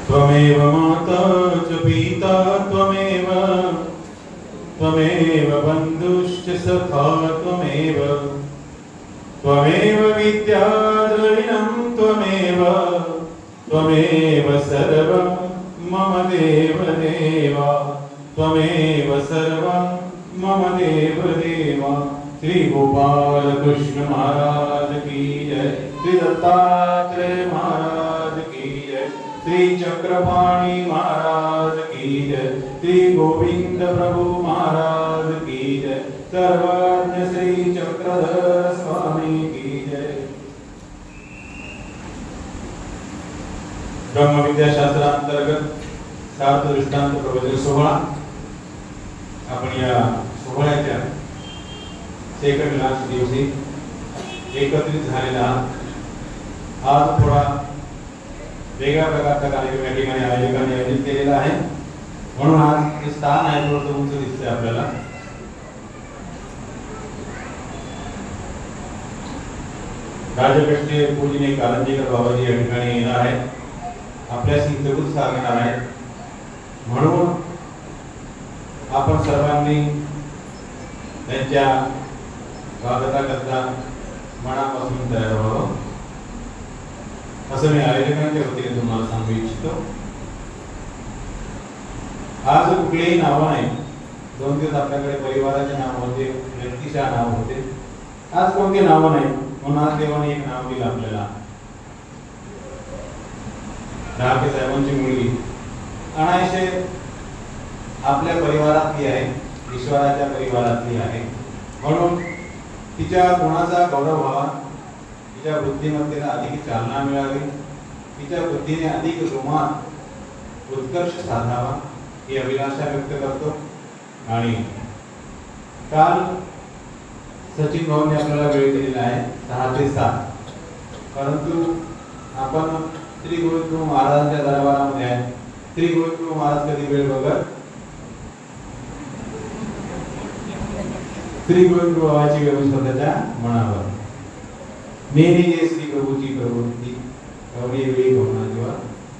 त्वमेव माता च पिता त्वमेव बन्धुश्च सखा त्वमेव विद्या द्रविणं त्वमेव सर्वं मम देव देवा त्वमेव सर्वं मम देव देवा। श्री गोपाल कृष्ण महाराज की जय, श्री दत्तात्रेय महाराज की जय, श्री चक्रपाणी महाराज की जय, श्री गोविंद प्रभु महाराज की जय, सर्वज्ञ श्री चक्रधर स्वामी की जय। ब्रह्म विद्याशास्त्रांतर्गत सार्थ दृष्टांत प्रवचन सोहळा आपण या सोहळ्याच्या सेकंड लास्ट दिवशी एकत्रित झालेला आज थोडा वेगळ्या प्रकारचा कार्यक्रम या ठिकाणी आयोजकांनी आयोजित केलेला आहे, म्हणून आज हे स्थान आहे थोडं उंच दिसतंय आपल्याला। राजपेठचे पूजनीय कारंजीकर बाबाजी या ठिकाणी येणार आहे, आपल्याशी जरूर सांगणार आहे, म्हणून आपण सर्वांनी त्यांच्या स्वागताकरता मनापासून तयार व्हावं असं मी आयोजकांच्या वतीने तुम्हाला सांगू इच्छितो। आज कुठलेही नाव नाही, 2 दिवस आपल्याकडे परिवाराचे नाव होते, व्यक्तीच्या नाव होते, आज कोणते नाव नाही, म्हणून आज देवाने एक नाव दिलं आपल्याला। ढाके साहेबांची मुलगी अनायसे आपल्या परिवारातली आहे, ईश्वराच्या परिवारातली आहे, म्हणून तिच्या गुणाचा गौरव व्हावा, तिच्या बुद्धिमत्तेला अधिक चालना मिळावी, तिच्या बुद्धीने अधिक जोमात उत्कर्ष साधावा ही अभिलाषा व्यक्त करतो। आणि काल सचिन भाऊंनी आपल्याला वेळ दिलेला आहे 6 ते 7, परंतु आपण श्री गुरुदेव महाराजांच्या दरबारामध्ये आहे, श्री गुरुदेव महाराज कधी वेळ बघत श्री गुरुदेव बाबाची वेळ स्वतःच्या मनावर नेहमी जे श्री प्रभूची प्रवृत्ती कवडी वेळी होणार किंवा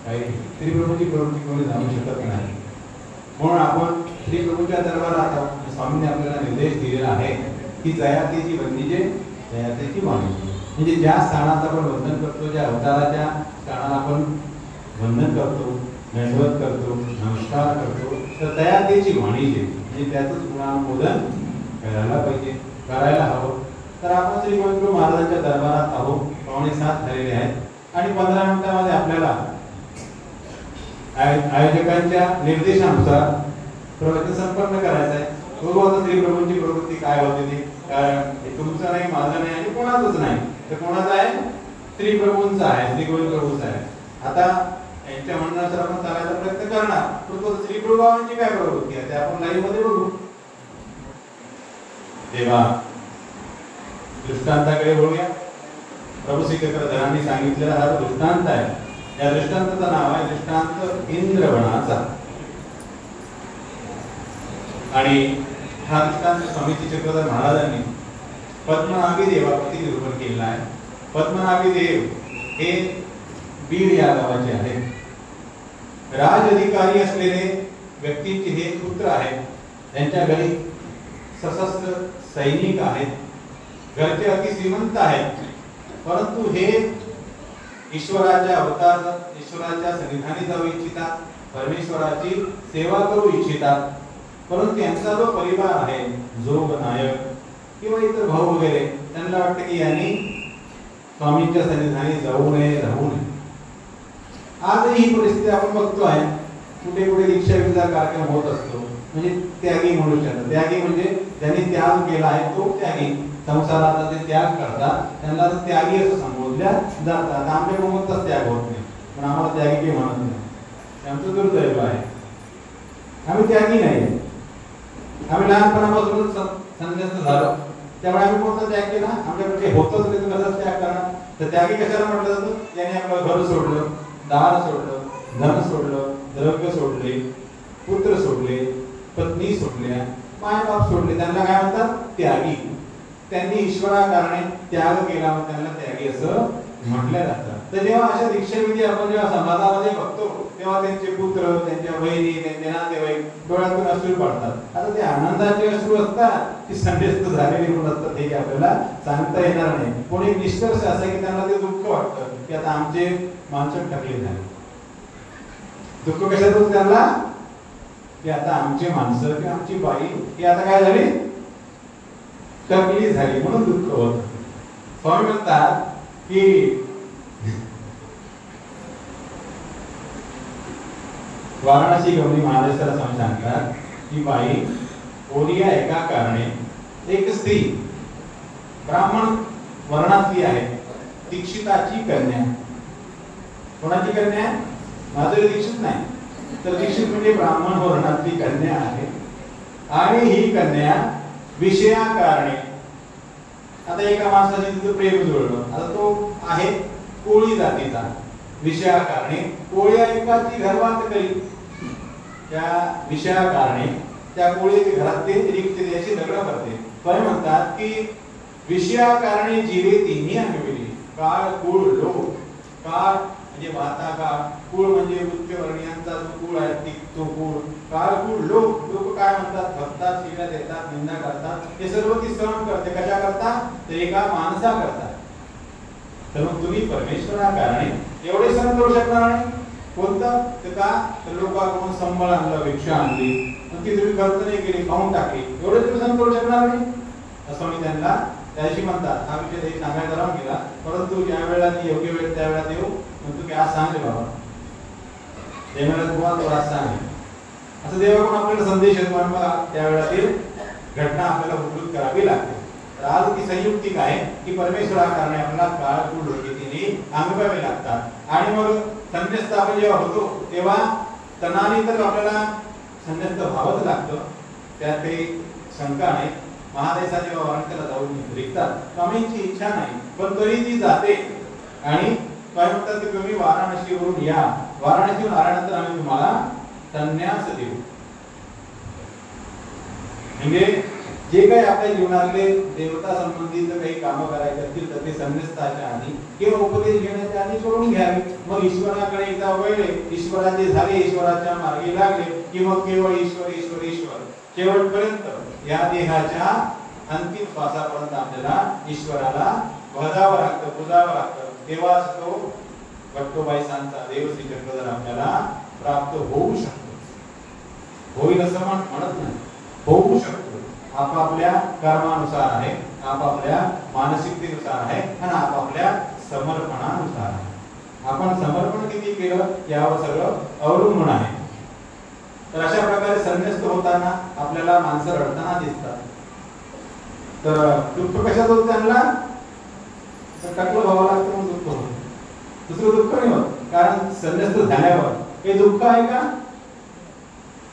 काही श्री प्रभूची प्रवृत्ती कोणी जाणू शकत नाही, म्हणून आपण श्री प्रभूच्या दरबारात आहोत। स्वामींनी आपल्याला निर्देश दिलेला आहे की जयातीची वंदीचे जयातीची वाणी, म्हणजे ज्या स्थानाचं आपण वंदन करतो, ज्या अवताराच्या स्थानाला आपण वंदन करतो, दंडवत करतो, नमस्कार करतो, तर दयातीची वाणी जे म्हणजे त्याचंच गुणानुमोदन करायला पाहिजे, करायला हवं। तर आपण श्री गुरुदेव महाराजांच्या दरबारात आहोत, 6:45 झालेले आहेत आणि 15 मिनिटांमध्ये आपल्याला आयोजकांच्या निर्देशानुसार प्रवचन संपन्न करायचं आहे। बघू आता श्री प्रभूंची प्रवृत्ती काय होते ती, कारण हे तुमचं नाही, माझं नाही आणि कोणाचंच नाही, तर कोणाचं आहे? श्री प्रभूंचं आहे, श्री गोविंद प्रभूंचं आहे। आता यांच्या म्हणण्यानुसार आपण चालायचा प्रयत्न करणार, परंतु श्री प्रभूंची काय प्रवृत्ती आहे ते आपण लाईव्ह मध्ये बघू। तेव्हा दृष्टांताकडे बोलूया। प्रभू श्री चक्रधरांनी सांगितलेला हा दृष्टांत आहे, या दृष्टांताचं नाव आहे दृष्टांत इंद्रवनाचा। आणि हा दृष्टांत स्वामी चक्रधर महाराजांनी पद्मनाभी देवाप्रती निरूपण केलेला आहे। पद्मनाभी देव हे बीड या गावाचे आहेत, राज अधिकारी असलेले व्यक्तीचे हे पुत्र आहेत, त्यांच्या घरी सशस्त्र सैनिक आहेत, घरचे अति श्रीमंत आहेत, परंतु हे ईश्वराच्या अवतार, ईश्वराच्या सन्निधानी जाऊ इच्छितात, परमेश्वराची सेवा करू इच्छितात, परंतु यांचा जो परिवार आहे, जोग नायक किंवा इतर भाऊ वगैरे, त्यांना वाटतं की यांनी स्वामींच्या सन्निधानी जाऊ नये, राहू नये। आजही ही परिस्थिती आपण बघतो आहे, कुठे कुठे दीक्षा विधा कार्यक्रम होत असतो, म्हणजे त्यागी मनुष्याला, त्यागी म्हणजे ज्यांनी त्याग केला आहे तो त्यागी, संसाराचा ते त्याग करतात त्यांना त्यागी असं संबोधल्या जातात। आमच्या कोणताच त्याग होत नाही, पण आम्हाला त्यागी काही म्हणत नाही, आमचं दुर्दैव आहे, आम्ही त्यागी नाही, आम्ही लहानपणापासूनच संन्यास्त झालो, त्यामुळे आम्ही कोणता त्याग केला? आमच्याकडे होतच नाही तर कसा त्याग करणार? तर त्यागी कशाला म्हटलं जातं? त्याने आपलं घर सोडलं, दार सोडलं, धन सोडलं, द्रव्य सोडले, पुत्र सोडले, पत्नी सोडल्या, मायबाप सोडले, त्यांना काय म्हणतात? त्यागी। त्यांनी ईश्वराकारणे त्याग केला, त्यांना त्यागी असं म्हटलं जातं। तर जेव्हा अशा दीक्षाविधी आपण जेव्हा समाजामध्ये बघतो तेव्हा त्यांचे पुत्र, त्यांच्या बहिणी, त्यांचे नातेवाईक डोळ्यातून अश्रू पडतात. आता ते आनंदाचे अश्रू असतात की संदेश झालेले म्हणून असतात हे आपल्याला सांगता येणार नाही. पण एक निष्कर्ष असा की त्यांना ते दुःख वाटतं की आता आमचे माणसं टकले झाले. दुःख कशात होतं त्यांना की आता आमचे माणसं किंवा आमची बाई ही आता काय झाली, टकली झाली म्हणून दुःख होत. स्वामी म्हणतात की वाराणसी गमनी महाराष्ट्राला स्वामी सांगतात की बाई ओरिया एका कारणे एक स्त्री ब्राह्मण वर्णातली आहे, दीक्षिताची कन्या. कोणाची कन्या? माधुरी दीक्षित नाही, तर दीक्षित म्हणजे ब्राह्मण वर्णातली कन्या आहे. आणि ही कन्या विषया कारणे, आता एका माणसाचे तिथं प्रेम जुळलं, आता तो आहे कोळी जातीचा, विषया कारणे कोळ्या एकाची घरवात करी, त्या विषया कारणे त्या कोळीच्या घरात ते रिक्त याची लग्न करते. पण म्हणतात की विषया कारणे जीवे तिन्ही अनुभवली, काळ कुळ लोक. काळ म्हणजे वाहता काळ, कुळ म्हणजे उच्चवर्णीयांचा जो कुळ आहे तो कुळ, काळ कुळ लोक. लोक काय म्हणतात? भक्तात, शिव्या देतात, निंदा करतात, हे सर्व ती सहन करते. कशा करता? तर एका माणसा करतात. तर मग तुम्ही परमेश्वरा कारणे एवढे सहन करू शकणार नाही. कोणतं? तर का? तर लोकांकडून संबळ आणलं, भिक्षा आणली, पण ती तुम्ही खर्च नाही केली, खाऊन टाकली, एवढे तुम्ही सहन करू शकणार नाही. असं मी त्यांना त्याशी म्हणतात. हा विषय ते सांगायला राहून गेला, परंतु ज्या वेळेला ती योग्य वेळ त्यावेळेला देऊ म्हणतो की आज सांगले बाबा, त्यावेळेला तुम्हाला तो आज सांगेल. असं देवाकडून आपल्याला संदेश येतो आणि त्यावेळेला ते घटना आपल्याला उपलब्ध करावी लागते. तर आज ती संयुक्तिक आहे की परमेश्वरा कारणे आपल्याला काळ कुळ लोक तिने अंगवावे लागतात. आणि मग संन्यस्त आपण जेव्हा होतो तेव्हा तणाने तर आपल्याला संन्यस्त व्हावंच लागतं, त्यात काही शंका नाही. महादेशा जेव्हा वाराणसीला जाऊन रिकतात, स्वामींची इच्छा नाही पण तरी ती जाते. आणि काय म्हणतात की तुम्ही वाराणसीवरून या, वाराणसीहून आल्यानंतर आम्ही तुम्हाला संन्यास देऊ. म्हणजे जे काही आपल्या जीवनातले देवता संबंधित काही कामं करायचे असतील तर ते संन्यस्ताच्या आधी किंवा उपदेश घेण्याच्या आधी करून घ्यावे. मग ईश्वराकडे एकदा वळले, ईश्वराचे झाले, ईश्वराच्या मार्गी लागले की मग केवळ ईश्वर ईश्वर ईश्वर शेवटपर्यंत या देहाच्या अंतिम श्वासापर्यंत आपल्याला ईश्वराला भजावं लागतं, पूजावं लागतं. तेव्हाच तो भट्टोबाईसांचा देवश्री चक्रधर आपल्याला प्राप्त होऊ शकतो. होईल असं म्हणत नाही, होऊ शकतो. आपापल्या कर्मानुसार आहे, आपापल्या मानसिकतेनुसार आहे आणि आपापल्या समर्पणानुसार आहे. आपण समर्पण किती केलं यावर सगळं अवलंबून आहे. तर अशा प्रकारे संन्यस्त होताना आपल्याला माणसं रडताना दिसतात. तर दुःख कशात होतं त्यांना? तर टाकलं व्हावं लागतं म्हणून दुःख होतं, दुसरं दुःख नाही होत. कारण संन्यस्त झाल्यावर हे दुःख आहे का?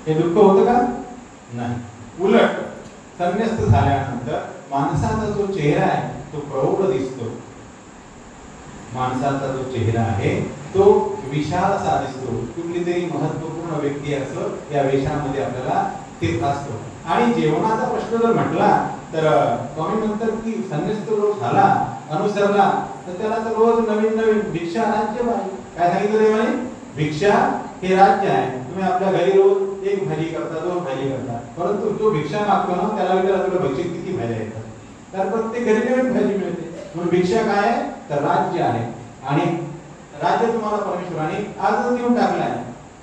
हे दुःख होतं का? नाही. उलट संन्यस्त झाल्यानंतर माणसाचा जो चेहरा आहे तो प्रौढ दिसतो. माणसाचा जो चेहरा आहे तो विशाल असा दिसतो. कुठली तरी महत्वपूर्ण व्यक्ती असं या वेशामध्ये आपल्याला ते असतो. आणि जेवणाचा प्रश्न जर म्हटला तर स्वामी म्हणतात की संन्यस्त जो झाला, अनुसरला, तर त्याला तर रोज नवीन नवीन भिक्षा राज्य पाहिजे. काय सांगितलं देवाने? भिक्षा हे राज्य आहे. तुम्ही आपल्या घरी रोज एक भाजी करता, दोन भाजी करता, परंतु जो भिक्षा मागतो ना त्याला विचारा तुला भक्षित किती भाज्या येतात. तर प्रत्येक घरी नवीन भाजी मिळते. म्हणून भिक्षा काय आहे? तर राज्य आहे. आणि राज्य तुम्हाला परमेश्वराने आजच देऊन टाकलं आहे.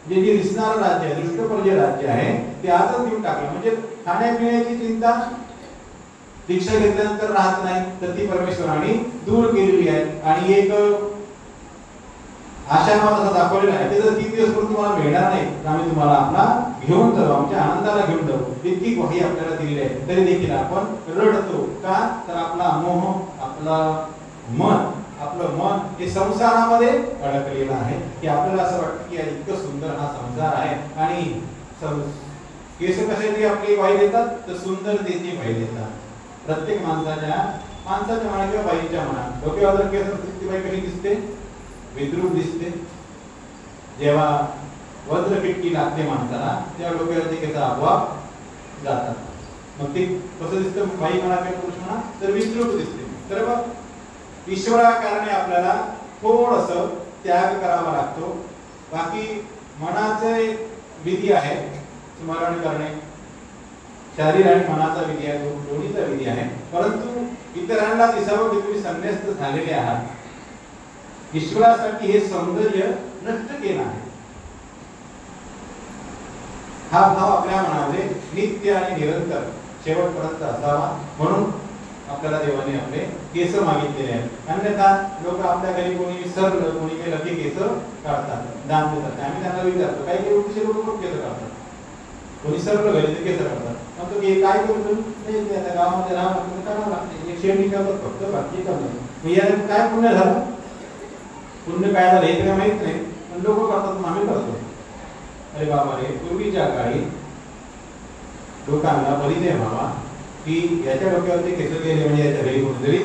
जे दिसणारं राज्य आहे, दृष्टपर जे राज्य आहे ते आजच देऊन टाकलं. म्हणजे खाण्यापिण्याची चिंता दीक्षा घेतल्यानंतर राहत नाही, तर ती परमेश्वराने दूर केलेली आहे. आणि एक आशावाद असा दाखवलेला आहे, ते जर 3 दिवस पूर्वी तुम्हाला मिळणार नाही तर आम्ही तुम्हाला आपला घेऊन जाऊ, आमच्या आनंदाला घेऊन जाऊ. इतकी ग्वाही आपल्याला दिलेली आहे. तरी देखील आपण रडतो का? तर आपला मोह, आपलं मन हे संसारामध्ये अडकलेलं आहे. की आपल्याला असं वाटतं की इतकं सुंदर हा संसार आहे. आणि केस कशाची आपली वाई देतात? तर सुंदरतेची वाई देतात. प्रत्येक माणसाच्या म्हणा किंवा बाईच्या म्हणा डोक्यावर जर केस असतील ती बाई कशी दिसते? विद्रूप दिसते. जेव्हा वज्रकिटकी लागते माणसाला तेव्हा डोक्यावरचे केस आपोआप जातात. मग ते कसं दिसतं? बाई म्हणा किंवा पुरुष म्हणा तर विद्रूप दिसते. तर मग ईश्वरा कारणे आपल्याला थोडंसं त्याग करावा लागतो. बाकी मनाचे विधी आहे, स्मरण करणे, शरीर आणि मनाचा विधी आहे, दोन्हीचा विधी आहे. परंतु इतरांना दिसावं की तुम्ही संन्यस्त झालेले आहात, ईश्वरासाठी हे सौंदर्य नष्ट केलं आहे, हा भाव आपल्या मनामध्ये नित्य आणि निरंतर शेवटपर्यंत असावा. म्हणून आपल्याला देवाने आपले केस मागितलेले आहेत. अन्यथा लोक आपल्या घरी कोणी सरळ कोणी काही लकी केस काढतात, दान देतात. आम्ही त्यांना विचारतो, काही काही उद्देश लोक केस काढतात, कोणी सरळ घरी केस काढतात. म्हणतो की काय करू, त्या गावामध्ये राहावं करावं लागते, एक शेड निघावं फक्त, बाकी करणार. याला काय पुण्य झालं, पुण्य काय झालं हे काही माहित नाही, पण लोक करतात, आम्ही करतो. अरे बाबा रे, पूर्वीच्या काळी लोकांना परिचय व्हावा की याच्या डोक्यावरती केस गेले म्हणजे याच्या घरी कोणतरी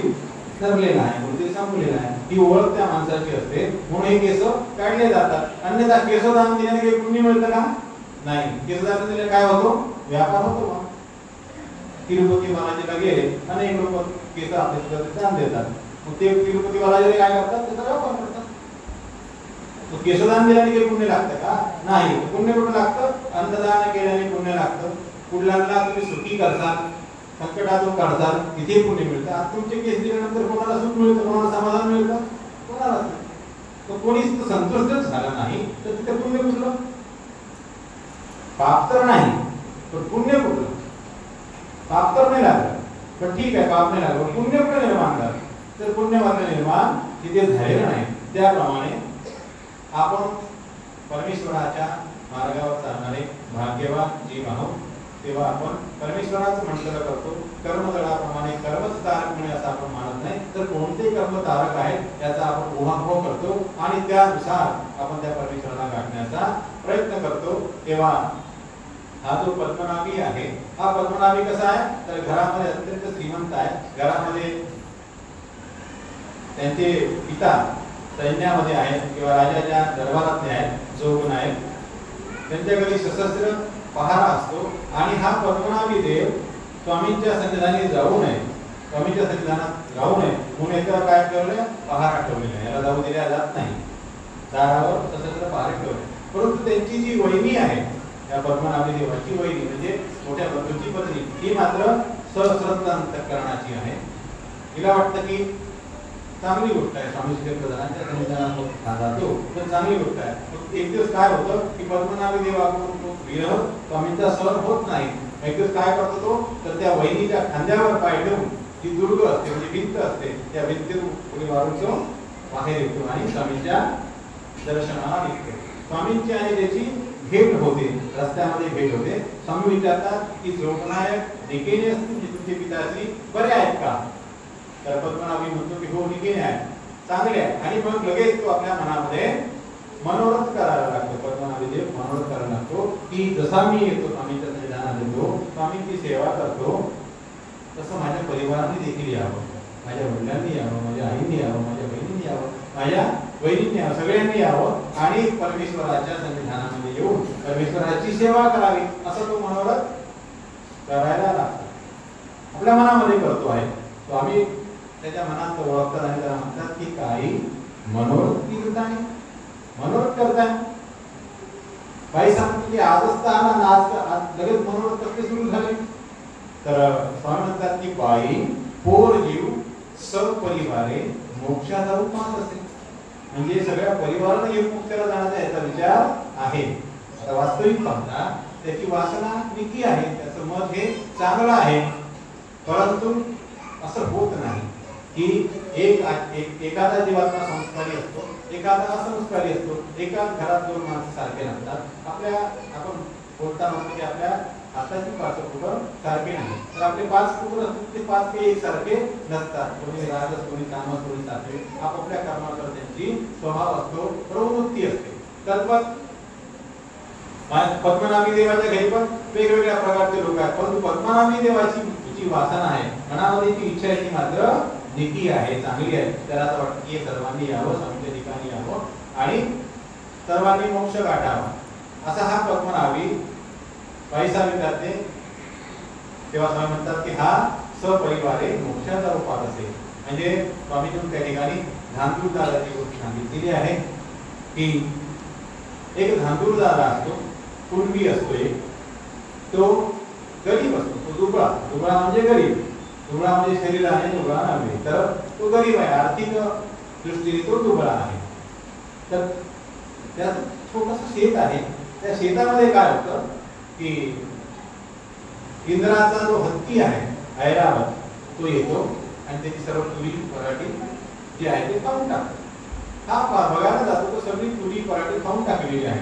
ठरलेला आहे, कोणतरी संपलेला आहे, ही ओळख त्या माणसाची असते, म्हणून हे केस काढले जातात. अन्यथा केसदान दिल्याने काही पुण्य मिळतं का? नाही. केसदान दिल्याने काय होतो? व्यापार होतो. तिरुपती बालाजीला गेले, अनेक लोक केस आपल्या दान देतात, मग ते तिरुपती बालाजीला काय करतात? त्याचा व्यापार करतात. केसदान दिल्याने काही पुण्य लागतं का? नाही. पुण्य कुठं लागतं? अन्नदान केल्याने पुण्य लागतं. कुठल्याला तुम्ही सुखी करसाल, संकटातून काढसाल, तिथे पुण्य मिळतं. आज तुमचे केस दिल्यानंतर कोणाला सुख मिळतं, कोणाला समाधान मिळतं? कोणालाच नाही. तर कोणीच संतुष्टच झाला नाही तर तिथे पुण्य कुठलं? पाप तर नाही, पण पुण्य कुठलं? पाप तर नाही लागलं, पण ठीक आहे, पाप नाही लागलं, पुण्य कुठं निर्माण झालं? तर पुण्य मात्र निर्माण तिथे झालेलं नाही. त्याप्रमाणे आपण परमेश्वराच्या मार्गावर चालणारे भाग्यवान जीव आहोत. तेव्हा आपण परमेश्वराचं मंत्र करतो. कर्मदळाप्रमाणे कर्मच तारक मिळे असं आपण मानत नाही, तर कोणते कर्म तारक आहेत याचा आपण ऊहापोह करतो आणि त्यानुसार आपण त्या परमेश्वराला गाठण्याचा प्रयत्न करतो. तेव्हा हा जो पद्मनाभी आहे, हा पद्मनाभी कसा आहे तर घरामध्ये अत्यंत श्रीमंत आहे. घरामध्ये त्यांचे पिता सैन्यामध्ये आहेत किंवा राजाच्या दरबारातले आहेत, जोगण आहेत, त्यांच्या घरी सशस्त्र पहारा असतो. आणि हा पद्मनाभी देव स्वामींच्या सन्निधानी जाऊ नये, स्वामींच्या सन्निधानात राहू नये म्हणून याच्यावर काय ठेवलंय? पहारा ठेवलेला आहे. याला जाऊ दिल्या जात नाही, दारावर सशस्त्र पहारे ठेवले. परंतु त्यांची जी वहिनी आहे, या पद्मनाभी देवाची वहिनी म्हणजे मोठ्या बंधूची पत्नी, ही मात्र सश्रद्ध अंतःकरणाची आहे. तिला वाटतं की चांगली गोष्ट आहे, स्वामी प्रधानांच्या सन्निधानात जातो तर चांगली गोष्ट आहे. एक दिवस काय होतं की पद्मनाभी देव आपण विरह स्वामींचा सहन होत नाही. एक दिवस काय करतो तो तर त्या वहिनीच्या खांद्यावर पाय ठेवून, जी दुर्ग असते म्हणजे भिंत असते, त्या भिंतीतून पुढे वारून तो बाहेर येतो आणि स्वामींच्या दर्शनाला निघतो. स्वामींची आणि त्याची भेट होते, रस्त्यामध्ये भेट होते. स्वामी विचारतात की जोगनायक निकेने असतील तुमचे पिताश्री बरे आहेत का? तर पद्मनाभी म्हणतो की हो निकेने आहे, चांगले आहे. आणि मग लगेच तो आपल्या मनामध्ये मनोरथ करायला लागतो. पद्मनाभी देव मनोरथ करायला लागतो की जसा मी येतो स्वामींच्या सन्निधानात येतो, स्वामींची सेवा करतो, तसं माझ्या परिवाराने देखील यावं, माझ्या वडिलांनी यावं, माझ्या आईने यावं, माझ्या बहिणीने यावं, माझ्या बहिणीने यावं, सगळ्यांनी यावं आणि परमेश्वराच्या सन्निधानामध्ये येऊन परमेश्वराची सेवा करावी, असं तो मनोरथ करायला लागतो. आपल्या मनामध्ये करतो आहे तो. आम्ही त्याच्या मनात ओळखतात आणि त्याला म्हणतात की काही मनोरथ करताय, मनोरथ करताय. बाई सांगतो की आजच तर आला ना, आज लगेच मनोरथ कसले सुरू झाले? तर स्वामी म्हणतात की बाई पोर जीव सपरिवारे मोक्षाचा उपास असेल, म्हणजे सगळ्या परिवाराने येऊन मोक्षाला जाण्याचा याचा विचार आहे. आता वास्तविक पाहता त्याची वासना निकी आहे, त्याचं मत हे चांगलं आहे, परंतु असं होत नाही की एखादा जीवात्मा संस्कारी असतो, एखादा असंस्कारी असतो. एका घरात दोन माणसं सारखे नसतात. आपण बोलता म्हणतो की आपल्या हाताची पाच बोटं सारखे नाही, तर आपले 5 बोटं असतात ते 5 काही एकसारखे नसतात. कोणी राजस, कोणी तामस, कोणी सात्विक, आपापल्या कर्मावर त्यांची स्वभाव असतो, प्रवृत्ती असते. तद्वत पद्मनाभी देवाच्या घरी पण वेगवेगळ्या प्रकारचे लोक आहेत, परंतु पद्मनाभी देवाची जी वासना आहे, मनामध्ये जी इच्छा आहे ती मात्र निकी आहे, चांगली आहे. त्याला असं वाटतं की सर्वांनी यावं, स्वामींच्या ठिकाणी यावं आणि सर्वांनी मोक्ष गाठावा, असा हा पद्मनाभी पैसा विचारते. तेव्हा स्वामी म्हणतात की हा सपरिवारे मोक्षाचा उपास असेल. म्हणजे स्वामीतून त्या ठिकाणी धांदूरदाराची गोष्ट सांगितलेली आहे की एक धांदूरदार असतो, कुणबी असतो एक, तो गरीब असतो, तो दुबळा, दुबळा म्हणजे गरीब, दुबळा म्हणजे शरीराने दुबळा नव्हे, तर तो गरीब आहे, आर्थिक दृष्टीने तो दुबळा आहे. तर त्यात छोटंसं शेत आहे, त्या शेतामध्ये काय होतं की इंद्राचा जो हत्ती आहे ऐरावत तो येतो आणि त्याची सर्व तुरी पराठी जी आहे ते खाऊन टाकतो. हा बघायला जातो तो सगळी तुरी पराठी खाऊन टाकलेली आहे.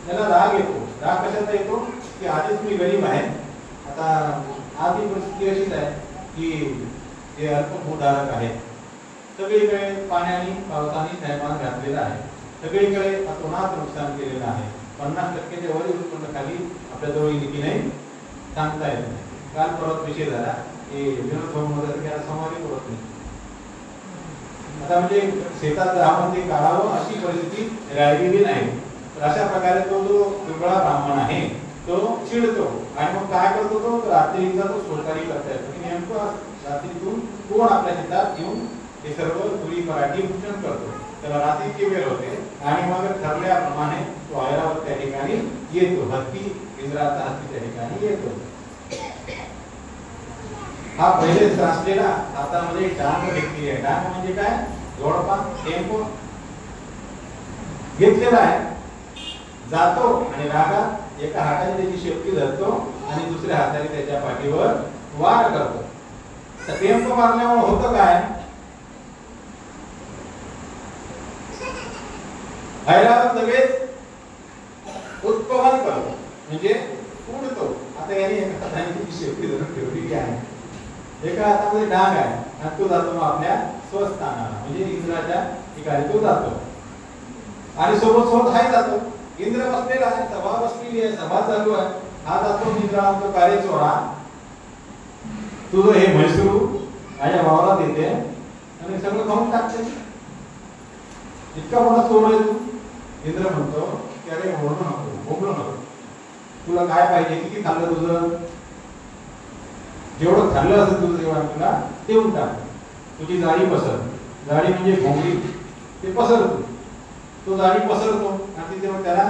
त्याला राग येतो. राग कशाचा येतो की आधीच मी गरीब आहे, आता आधी परिस्थिती अशीच आहे की हे अल्पभूधारक आहे, सगळीकडे पाण्याने पावसाने थैमान घातलेला आहे, सगळीकडे अतोनात नुकसान केलेलं आहे, 50% वरील उत्पन्न खाली आपल्या जवळ येईल की नाही सांगता येत नाही. काल परत विषय झाला की विनोद भाऊ मध्ये समाधी करत नाही. आता म्हणजे शेतात आपण ते काढावं अशी परिस्थिती राहिलेली नाही. तर अशा प्रकारे तो जो दुबळा ब्राह्मण आहे तो चिडतो आणि मग काय करतो, तो रात्रीचा तो सोडकारी करता येतो की नेमकं रात्रीतून कोण आपल्या शेतात येऊन हे सर्व तुरी पराठी भक्षण करतो. त्याला रात्रीची वेळ होते आणि मग ठरल्याप्रमाणे तो ऐरावत त्या ठिकाणी येतो, हत्ती इंद्राचा हत्ती त्या ठिकाणी येतो. हा पहिले असलेला हातामध्ये डांग घेतली आहे. डांग म्हणजे काय, जोडपा टेम्पो घेतलेला आहे. जातो आणि रागात एका हाताने त्याची शेपटी धरतो आणि दुसऱ्या हाताने त्याच्या पाठीवर वार करतो. तर टेम्पो मारल्यामुळे होतं काय, ऐरावत लगेच उत्पन्न करतो म्हणजे उडतो. आता याने एका हाताने त्याची शेपटी धरून ठेवलेली आहे, एका हातामध्ये डाग आहे आणि तो जातो मग आपल्या स्वस्थानाला म्हणजे इंद्राच्या ठिकाणी तो जातो आणि सोबत सोबत हाय जातो. इंद्र बसलेला आहे, सभा बसलेली आहे, सभा चालू आहे. हा जातो इंद्रा म्हणतो कार्य चोरा, तुझं हे म्हैसूर माझ्या भावाला देते आणि सगळं खाऊन टाकते, इतका मोठा चोर आहे तू. इंद्र म्हणतो की अरे बोलू नको, बोलू नको, तुला काय पाहिजे, किती खाल्लं तुझं, जेवढं खाल्लं असेल तुझं तेवढं तुला देऊन टाक. तुझी जाळी पसर, जाळी म्हणजे भोंगळी, ते पसरतो. तो जाळी पसरतो आणि तेव्हा त्याला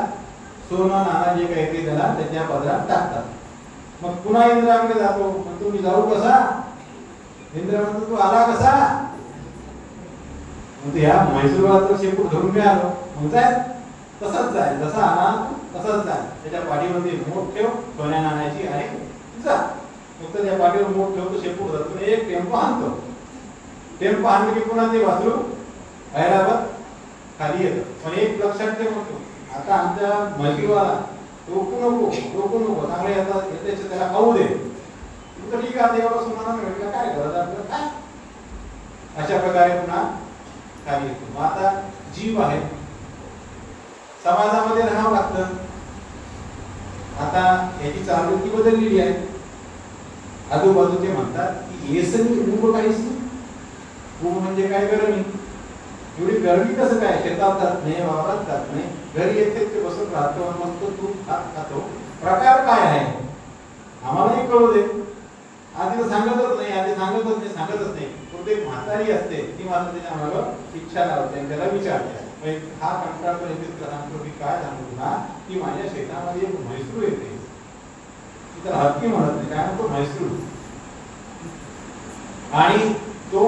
सोनं नाना जे काही ते त्याला त्याच्या पदरात टाकतात. मग पुन्हा इंद्राकडे जातो, म्हणतो मी जाऊ कसा, इंद्र म्हणतो तू आला कसा, म्हणतो ह्या म्हैसूरवाला शेपूट धरून मी आलो. मग जाय तसंच जाय, जसा आला तसंच जाय, त्याच्या पाठीमध्ये मोठ ठेव सोन्या नाण्याची आणि जा. फक्त त्या पाठीवर मोठ ठेवतो, शेपूट धरतो, एक टेम्पो हाणतो. टेम्पो हाणले की पुन्हा ते वासरू ऐरावत खाली येतं. पण एक लक्षात ठेव, म्हणतो आता आमच्या म्हैसूरवाला रोखू नको, रोखू नको, चांगले येतात त्याला खाऊ दे. तर ठीक आहे, एवढं सुनाना मिळेल काय गरज आपल्याला काय. अशा प्रकारे पुन्हा खाली येतो. मग आता जीव आहे, समाजामध्ये राहावं लागतं. आता याची चालवृत्ती बदललेली आहे. आजूबाजूचे म्हणतात की येसनी उभ काहीच नाही. उभ म्हणजे काय, गरमी. एवढी गरमी कसं काय, शेतात जात नाही, वावरात जात नाही, घरी येते ते बसून राहतो, मस्त तूप खातो. प्रकार काय आहे आम्हालाही कळू दे. आधी तर सांगतच नाही. प्रत्येक म्हातारी असते ती मात्र त्याच्या मागं इच्छा लावते आणि त्याला विचारते, हा कंटाळतो येते सांगतो की काय सांगतो ना की माझ्या शेतामध्ये एक म्हैसूर येते, तर हत्ती म्हणत नाही, काय म्हणतो म्हैसूर. आणि तो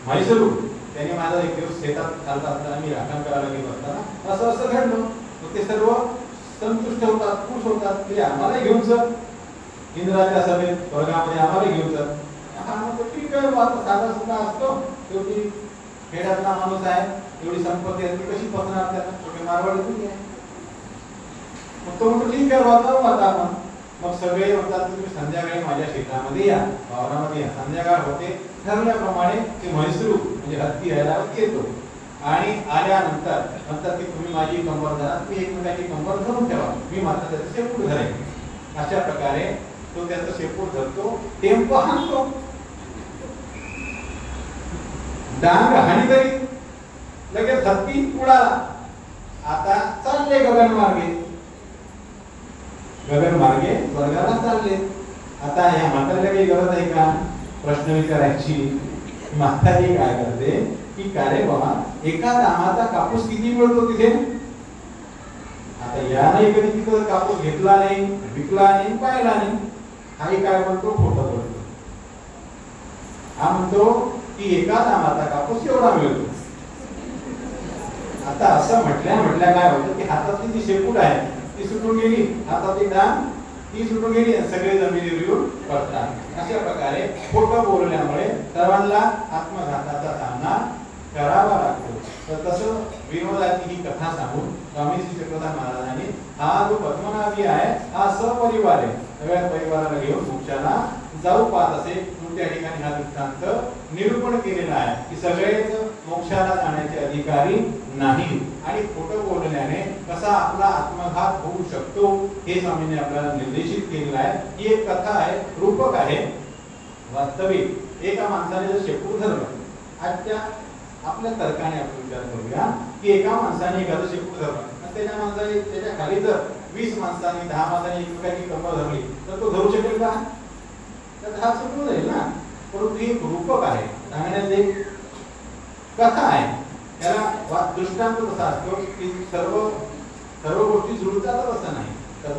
म्हैसूर त्याने माझा एक दिवस शेतात चालता असताना मी राखण करायला गेलो असताना असं असं घडलं. मग ते सर्व संतुष्ट होतात, खुश होतात की आम्हाला घेऊन चल इंद्राच्या सभेत वर्गामध्ये, आम्हाला घेऊन चल. हा मग ठीक आहे, साधा सुद्धा असतो, शेवटी खेड्यातला माणूस आहे, एवढी संपत्ती आहे, कशी पसरणार त्याला, छोटे मारवाडी तुम्ही आहे. मग तो म्हणतो ठीक आहे, जाऊ आता आपण. मग सगळे म्हणतात तुम्ही संध्याकाळी माझ्या शेतामध्ये या, वावरामध्ये या. संध्याकाळ होते, ठरल्याप्रमाणे ते म्हैसूर म्हणजे हत्ती ऐरावत येतो आणि आल्यानंतर म्हणतात की तुम्ही माझी कंबर धरा, मी एकमेकाची कंबर धरून ठेवा, मी मात्र त्याचं शेपूट धरेन. अशा प्रकारे तो त्याचं शेपूट धरतो, टेम्पो हाणतो, डांग हानी तरी लगेच हत्ती उडाला. आता चालले गगनमार्गे स्वर्गाला चालले. आता या म्हातारीला काही गरज आहे का प्रश्न विचारायची. म्हातारी काय करते, की का रे बाबा एका दामाचा कापूस किती मिळतो तिथे. आता याने कधी तिथं कापूस घेतला नाही, विकला नाही, पाहिला नाही. हाही काय म्हणतो, खोटं बोलतो. हा म्हणतो की एका दामाचा कापूस एवढा मिळतो. आता असं म्हटल्या काय होतं की हातातली जी शेपूट आहे ती सुटून गेली, हातातली डाम ती सुटून गेली, सगळे जमिनीवर येऊन पडतात. अशा प्रकारे खोटं बोलल्यामुळे सर्वांना आत्मघाताचा सामना करावा लागतो. तर तसं विनोदाची ही कथा सांगून स्वामी श्री चक्रधर महाराजांनी हा जो पद्मनाभी आहे हा सपरिवार आहे, सगळ्या परिवाराला घेऊन मोक्षाला जाऊ पाहत असे. त्या ठिकाणी हा दृष्टांत निरूपण केलेला आहे की सगळेच मोक्षाला जाण्याचे अधिकारी नाही आणि खोटं बोलल्याने कसा आपला आत्मघात होऊ शकतो हे स्वामींनी आपल्याला निर्देशित केलेलं आहे. ही एक कथा आहे, रूपक आहे. वास्तविक एका माणसाने जर शेपूट धरलं, आजच्या आपल्या तर्काने आपण विचार करूया की एका माणसाने एखादं शेपूट धरलं आणि त्याच्या माणसाने त्याच्या खाली जर 20 माणसांनी 10 माणसांनी एकमेकांची कमर धरली तर तो धरू शकेल का? तर हा सुटून जाईल ना. परंतु ही रूपक आहे, सांगण्याची एक कथा आहे. त्याला दृष्टांत कसा असतो की सर्व गोष्टी जुळतात असं नाही. तर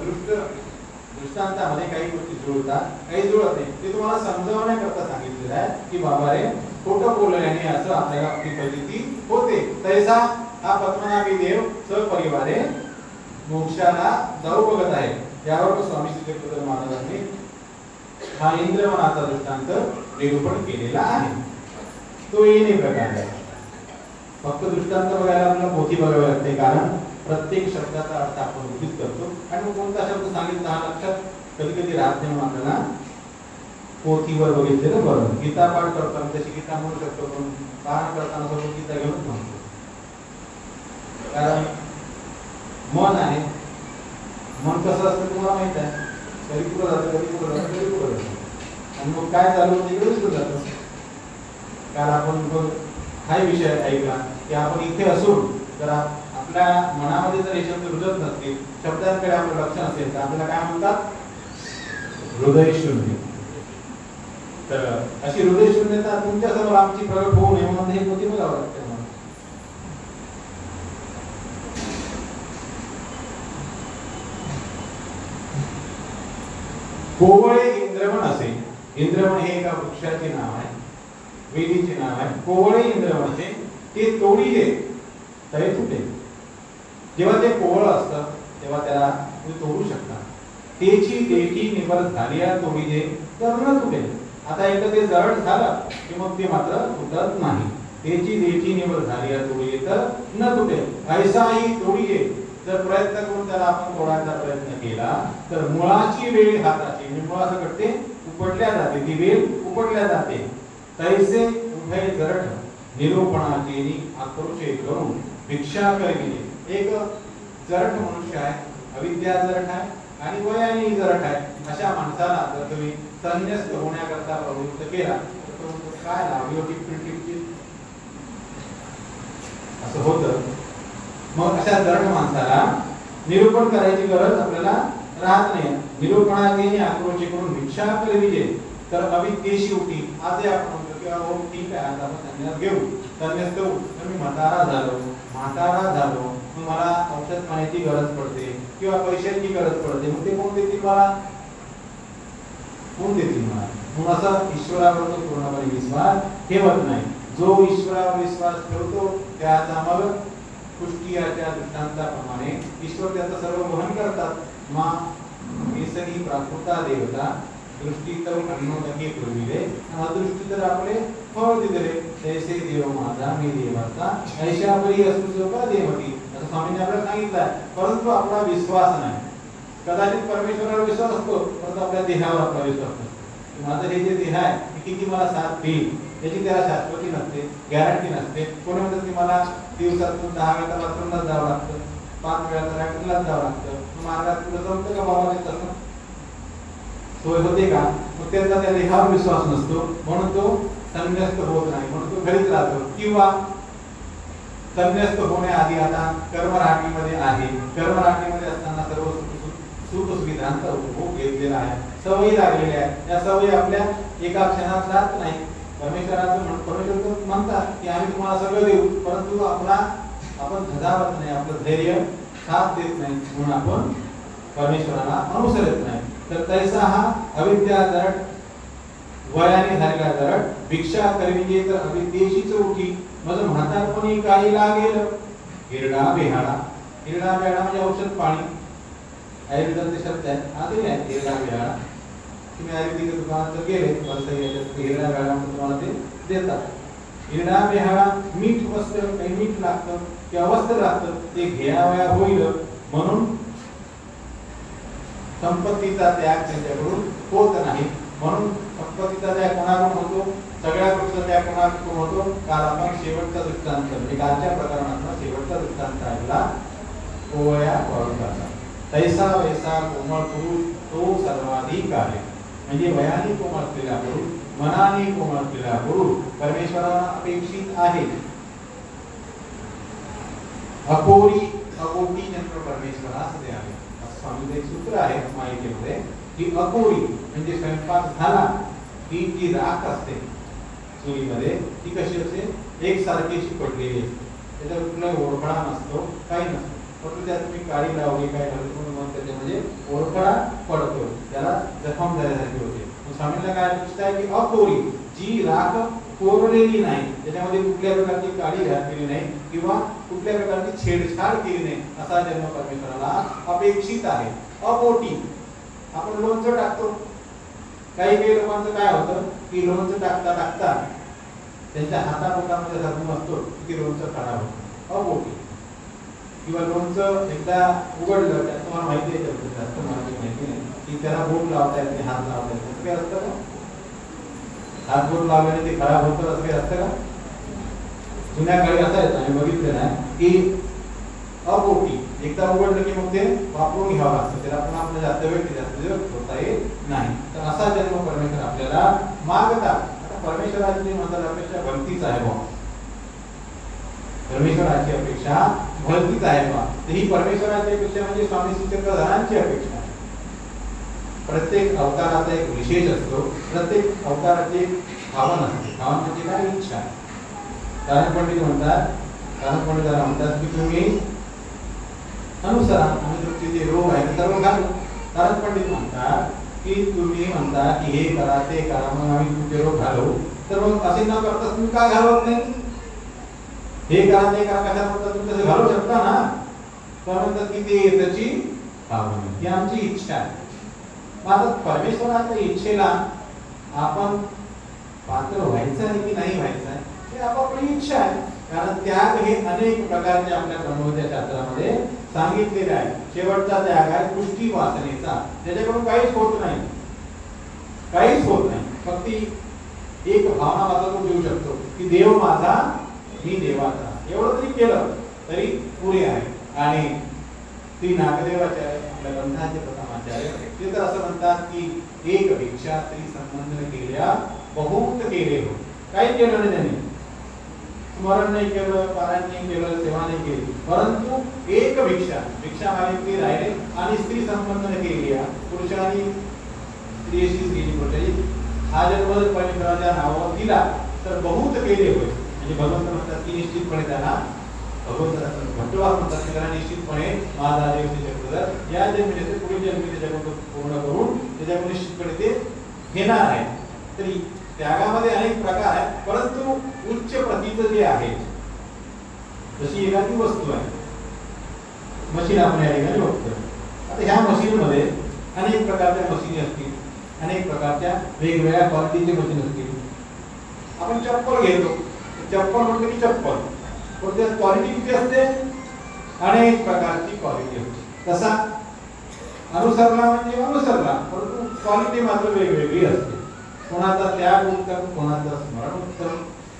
दृष्टांतामध्ये काही गोष्टी जुळतात, काही जुळत नाही. ते तुम्हाला समजावण्याकरता सांगितलेलं आहे की बाबा रे खोटं बोलल्याने असं आपल्याला आपली फजिती होते. तैसा हा पद्मनाभी देव सपरिवारे मोक्षाला जाऊ बघत आहे. त्यावर स्वामी श्री चक्रधर महाराजांनी हा इंद्रवनाचा दृष्टांत निरूपण केलेला आहे. तो येणे प्रकार आहे. फक्त दृष्टांत बघायला आपल्याला पोथी बघावी लागते, कारण प्रत्येक शब्दाचा अर्थ आपण उदित करतो आणि कोणता शब्द सांगितला हा लक्षात कधी कधी राहत नाही. आपल्याला पोथीवर बघितलेलं बरं. गीता पाठ करताना तशी गीता म्हणू शकतो, पण पाठ करताना सर्व गीता घेऊन म्हणतो. कारण मन आहे, मन कसं असतं तुम्हाला माहित आहे. कधी पुढे जातं, कधी पुढे जातं, कधी पुढे जातं. आणि मग काय चालू होतं इकडे सुरू जातं. कारण आपण हाही विषय ऐकला की आपण इथे असून जर आपल्या मनामध्ये जर हे शब्द रुजत नसतील, शब्दांकडे आपलं लक्ष नसेल तर आपल्याला काय म्हणतात, हृदय शून्य. तर अशी हृदय शून्यता तुमच्या समोर आमची प्रगट होऊ नये म्हणून हे पोथी बघावं लागतं. कोवळे इंद्रवण असे. इंद्रवण हे एका वृक्षाचे नाव आहे, वेलीचे नाव आहे. कोवळे इंद्रवण असे ते तोडीले तळे तुटे. जेव्हा ते कोवळ असतं तेव्हा त्याला तुम्ही तोडू शकता. तेची देठी निबर झाल्या तोडीले तर न तुटेल. आता एकदा ते जड झालं की मग ते मात्र तुटत नाही. तेची देठी निबर झाल्या तोडीले तर न तुटेल. ऐसाही तोडीले जर प्रयत्न करून त्याला आपण तोडायचा प्रयत्न केला तर मुळाची वेळ हाताची, मुळासकट ते उपटल्या जाते, ती वेल उपटल्या जाते. तैसे उभय जरठ निरूपणाचे आक्रोशे करून भिक्षा करविले. एक जरठ मनुष्य आहे, अविद्या जरठ आहे आणि वयाने जरठ आहे. अशा माणसाला जर तुम्ही संन्यस्त होण्याकरता प्रवृत्त केला तर तो काय लावली होती प्रिंटिंगची असं होतं. मग अशा जरठ माणसाला निरूपण करायची गरज आपल्याला राहत नाही. निरूपणाने आक्रोश करून भिक्षा करविले तर अविद्येशी उठी. आजही आपण म्हणतो किंवा हो ठीक आहे आता आपण संन्यास घेऊ, संन्यास घेऊ. तर मी म्हातारा झालो, मला औषध पाण्याची गरज पडते किंवा पैशांची गरज पडते. मग ते कोण देतील मला? कोण देतील मला? म्हणून असं ईश्वरावर तो पूर्णपणे विश्वास ठेवत नाही. जो ईश्वरावर विश्वास ठेवतो त्याचा मग पुष्टीयाच्या दृष्टांताप्रमाणे ईश्वर त्याचं सर्व वहन करतात. मा केसरी प्राकृता देवता दृष्टी तर अन्नोदके पुरविले, अदृष्टी तर आपले फळ दिले. तैसे देव माझा मी देवाचा ऐशा परी असू का देवती असं स्वामींनी आपल्याला सांगितलं आहे. परंतु आपला विश्वास नाही. कदाचित परमेश्वरावर विश्वास असतो परंतु आपल्या देहावर आपला विश्वास नसतो. माझं हे जे देह आहे हे किती मला साथ देईल याची त्याला शाश्वती नसते, गॅरंटी नसते. कोणी म्हणतात की मला दिवसातून 10 वेळा बाथरूमला जावं लागतं, 5 वेळा लॅट्रिनला जावं लागतं. मार्गात पुढे जमतं का बाबा? नाही तसं सोय होते का? मग त्याचा त्या देहावर विश्वास नसतो म्हणून तो संन्यस्त होत नाही, म्हणून तो घरीच राहतो. किंवा संन्यस्त होण्याआधी आता कर्मराज्ञीमध्ये आहे, कर्मराज्ञीमध्ये असताना सर्व सुख सुविधांचा उपभोग घेतलेला आहे, सवयी लागलेल्या आहेत. त्या सवयी आपल्या एका क्षणात राहत नाही. परमेश्वर म्हणतात की आम्ही तुम्हाला सगळं देऊ, परंतु आपण धजावत नाही, आपलं धैर्य साथ देत नाही, म्हणून आपण परमेश्वराला अनुसरत नाही. तर तैसा हा अविद्या दरट, वयाने झालेला दरट, भिक्षा करविजे तर अविद्येशीच उठी, मग म्हातारपणी काही लागेल हिरडा बेहाडा. हिरडा बेहाडा म्हणजे औषध पाणी, आयुर्वेदाचे शब्द आहेत, आलेले आहेत हिरडा बेहाडा. तुम्ही आयुर्वेदिक दुकानात जर गेले तर हिरडा बेहाडा तुम्हाला ते देतात. हिरडा बेहाडा मीठ वस्त्र, काही मीठ लागतं किंवा वस्त्र लागतं, ते घ्यावया होईल म्हणून संपत्तीचा त्याग त्यांच्याकडून होत नाही. म्हणून संपत्तीचा त्याग कोणाकडून होतो? सगळ्या गोष्टीचा त्याग कोणाकडून होतो? काल आपण शेवटचा दृष्टांत म्हणजे कालच्या प्रकरणातला शेवटचा दृष्टांत ऐकला, कोवळ्या पळवताचा. तैसा वैसा कोमळ पुरुष तो सर्वाधिक आहे. म्हणजे वयाने कोमळ असलेला पुरुष, मनाने कोमळ असलेला पुरुष परमेश्वराला अपेक्षित आहे. अकोरी अकोटी जन्म परमेश्वरास द्यावे. स्वामीचं एक सूत्र आहे माहितीमध्ये की अकोरी म्हणजे स्वयंपाक झाला की जी राख असते चुलीमध्ये ती कशी असते? एक सारखीशी पडलेली असते, त्याचा कुठला ओरखडा नसतो, काही नसतो. फक्त त्यात तुम्ही काळी लावली काय घालून मग त्याच्यामध्ये ओरखडा पडतो, त्याला जखम झाल्यासारखी होते. स्वामींना काय अपेक्षित आहे की अकोरी, जी राख कोरलेली नाही, त्याच्यामध्ये कुठल्या प्रकारची काळी घातलेली नाही किंवा कुठल्या प्रकारची छेडछाड केली नाही, असा जन्म परमेश्वराला अपेक्षित आहे. अपोटी आपण लोणचं टाकतो, काही लोकांचं काय होतं की लोणचं टाकता टाकता त्यांच्या हातापोटामध्ये धर्म असतो की लोणचं खराब होतं. अपोटी किंवा लोणचं एकदा उघडलं त्यात तुम्हाला माहिती आहे, जास्त माहिती नाही की त्याला बोट लावता येते, हात लावता येते, असं काही असतं का? हात बोट लावल्याने ते खराब होतं असं काही असतं का? जुन्या काळी असायचं, आम्ही बघितलं ना की अपोटी एकदा उघडलं की मग ते वापरून घ्यावं लागतं, त्याला पण आपलं जास्त वेळ होता येत नाही. तर असा जन्म परमेश्वर आपल्याला मागतात. आता परमेश्वराची म्हणतात अपेक्षा भक्तीच आहे बा, परमेश्वराची अपेक्षा भक्तीच आहे बा. तर ही परमेश्वराची अपेक्षा म्हणजे स्वामी श्री चक्रधरांची अपेक्षा आहे. प्रत्येक अवताराचा एक विशेष असतो, प्रत्येक अवताराची एक भावना असते. भावना म्हणजे काय? इच्छा. कारण पंडित म्हणतात की तुम्ही अनुसरा आणि तुमचे जे रोग आहे सर्व घालू. कारण पंडित म्हणतात की तुम्ही म्हणता की हे करा ते करा, मग आम्ही तुमचे रोग घालू, तर मग असे न करता तुम्ही का घालवत नाही? हे करा ते करा कशा म्हणता, तुम्ही तसे घालू शकता ना. तर म्हणतात की ते त्याची भावना, ही आमची इच्छा आहे. आता परमेश्वराच्या इच्छेला आपण पात्र व्हायचं आहे की नाही व्हायचं आहे हे आपापली इच्छा आहे. कारण त्याग हे अनेक प्रकारचे आपल्या ब्रह्मविद्या शास्त्रामध्ये सांगितलेले आहे. शेवटचा त्याग आहे पुष्टी वासनेचा, त्याच्याकडून काहीच होत नाही, काहीच होत नाही. फक्त एक भावना मात्र तो देऊ शकतो की देव माझा मी देवाचा, एवढं जरी केलं तरी पुरे आहे. आणि श्री नागदेवाचार्य आपल्या ग्रंथाचे प्रथम आचार्य ते तर असं म्हणतात की एक भिक्षा स्त्री संबंध केल्या बहुत केले हो. काही केलं नाही त्यांनी, स्मरण नाही केलं, पारायण नाही केलं, सेवा नाही केली, परंतु एक भिक्षा मागितली राहिले आणि स्त्री संबंध केली. पुरुषांनी स्त्रीशी, स्त्रीची पुरुषाची हा जन्म जर परमेश्वराच्या नावावर दिला तर बहुत केले होय. म्हणजे भगवंत म्हणतात की निश्चितपणे त्यांना भट्टवार म्हणतात की त्यांना निश्चितपणे माझा देव चक्रधर या जन्मी पुढील जन्मी त्याच्याकडून पूर्ण करून त्याच्याकडून निश्चितपणे ते घेणार आहे. तरी त्यागामध्ये अनेक प्रकार आहेत, परंतु उच्च प्रतीचं जे आहे, जशी एखादी वस्तू आहे, मशीन आपण या ठिकाणी बघतो. आता ह्या मशीनमध्ये अनेक प्रकारच्या मशीनी असतील, अनेक प्रकारच्या वेगवेगळ्या क्वालिटीचे मशीन असतील. आपण चप्पल घेतो, चप्पल म्हटलं की चप्पल, पण त्यात क्वालिटी किती असते? अनेक प्रकारची क्वालिटी असते. तसा अनुसरला म्हणजे अनुसरला, परंतु क्वालिटी मात्र वेगवेगळी असते. कोणाचा त्याग उत्तम, कोणाचा स्मरण उत्तम,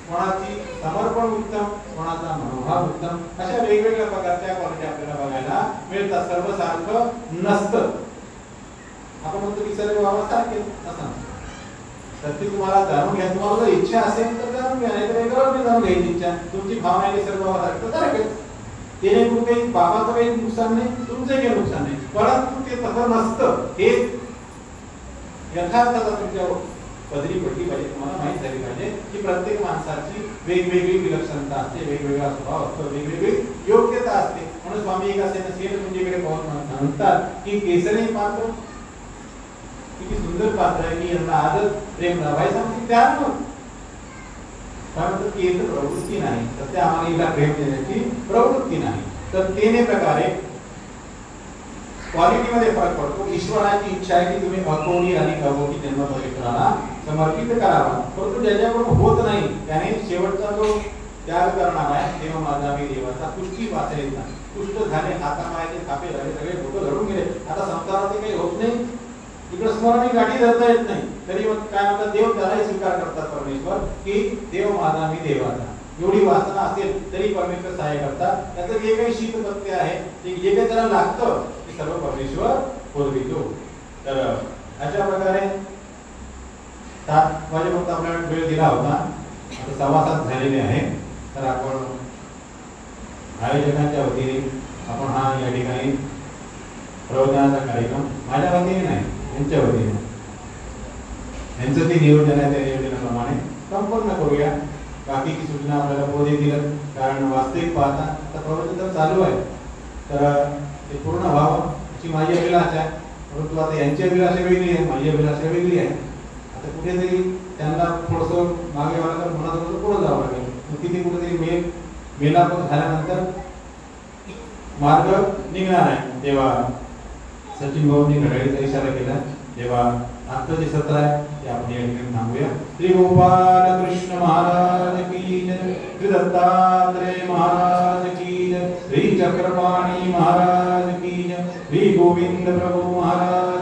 कोणाची समर्पण उत्तम, कोणाचा मनोभाव उत्तम, अशा वेगवेगळ्या प्रकारच्या क्वालिटी आपल्याला बघायला मिळतात. सर्वसारखं नसतं. आपण म्हणतो की सर्व बाबा सारखे असं तर ते तुम्हाला जाणून घ्या. तुम्हाला जर इच्छा असेल तर जाणून घ्या, नाही तर नाही जाणून घ्यायची इच्छा. तुमची भावना आहे सर्व बाबा सारखं सारखेच, त्याने काही बाबाचं काही नुकसान नाही, तुमचं काही नुकसान नाही, परंतु ते तसं नसतं. हे यथार्थता तुमच्या पदरी पडली पाहिजे, तुम्हाला माहित झाली पाहिजे की प्रत्येक माणसाची वेगवेगळी विलक्षणता असते, वेगवेगळा स्वभाव असतो, वेगवेगळी योग्यता असते. म्हणून स्वामी एक असे नसेल तुमच्याकडे पाहून म्हणतात की केसरी पात्र किती सुंदर पात्र आहे की यांना आदत प्रेम लावायचं म्हणजे त्यानं परंतु केस प्रवृत्ती नाही, तर ते आम्हाला हिला प्रेम देण्याची प्रवृत्ती नाही. तर तीन प्रकारे क्वालिटी मध्ये फरक पडतो. ईश्वराची इच्छा आहे की तुम्ही अकोणी आणि अभोगी जन्म पवित्राला समर्पित करावा, परंतु ज्याच्याकडून होत नाही त्याने शेवटचा जो त्याग करणार आहे देव माझा मी देवाचा पुष्टी वाचेल ना. पुष्ट झाले, हातापायाचे थापे झाले, सगळे डोकं धरून गेले, आता संसारात काही होत नाही, इकडे स्मरणी गाठी धरता येत नाही, तरी मग काय म्हणतात देव त्यालाही स्वीकार करतात परमेश्वर की देव माझा मी देवाचा. एवढी वासना असेल तरी परमेश्वर सहाय्य करतात. त्याचं जे काही शीत पत्ते आहे ते जे काही त्याला लागतं ते सर्व परमेश्वर पुरवितो. तर अशा प्रकारे 7 वाजेपर्यंत आपल्याला वेळ दिला होता, आता 7:15 झालेले आहे. तर आपण आयोजकांच्या वतीने आपण हा या ठिकाणी प्रवचनाचा कार्यक्रम माझ्या वतीने नाही यांच्या वतीने यांचं ते नियोजन आहे त्या नियोजनाप्रमाणे संपूर्ण करूया. बाकीची सूचना आपल्याला पुढे दिलं, कारण वास्तविक पाहता आता प्रवचन तर चालू आहे तर ते पूर्ण व्हावं अशी माझी अभिलाषा आहे. परंतु आता यांची अभिलाषा वेगळी आहे, माझी अभिलाषा वेगळी आहे. आता कुठेतरी त्यांना थोडंसं मागे व्हायला तर पुन्हा थोडंसं पुढं जावं लागेल. तिथे कुठेतरी मेलापत झाल्यानंतर मार्ग निघणार आहे. तेव्हा सचिन भाऊंनी घड्याळीचा इशारा केला, तेव्हा आजचं जे सत्र आहे ते आपण या ठिकाणी थांबूया. श्री गोपाल कृष्ण महाराज की जय, श्री दत्तात्रेय महाराज की जय, श्री चक्रपाणी महाराज की जय, श्री गोविंद प्रभु महाराज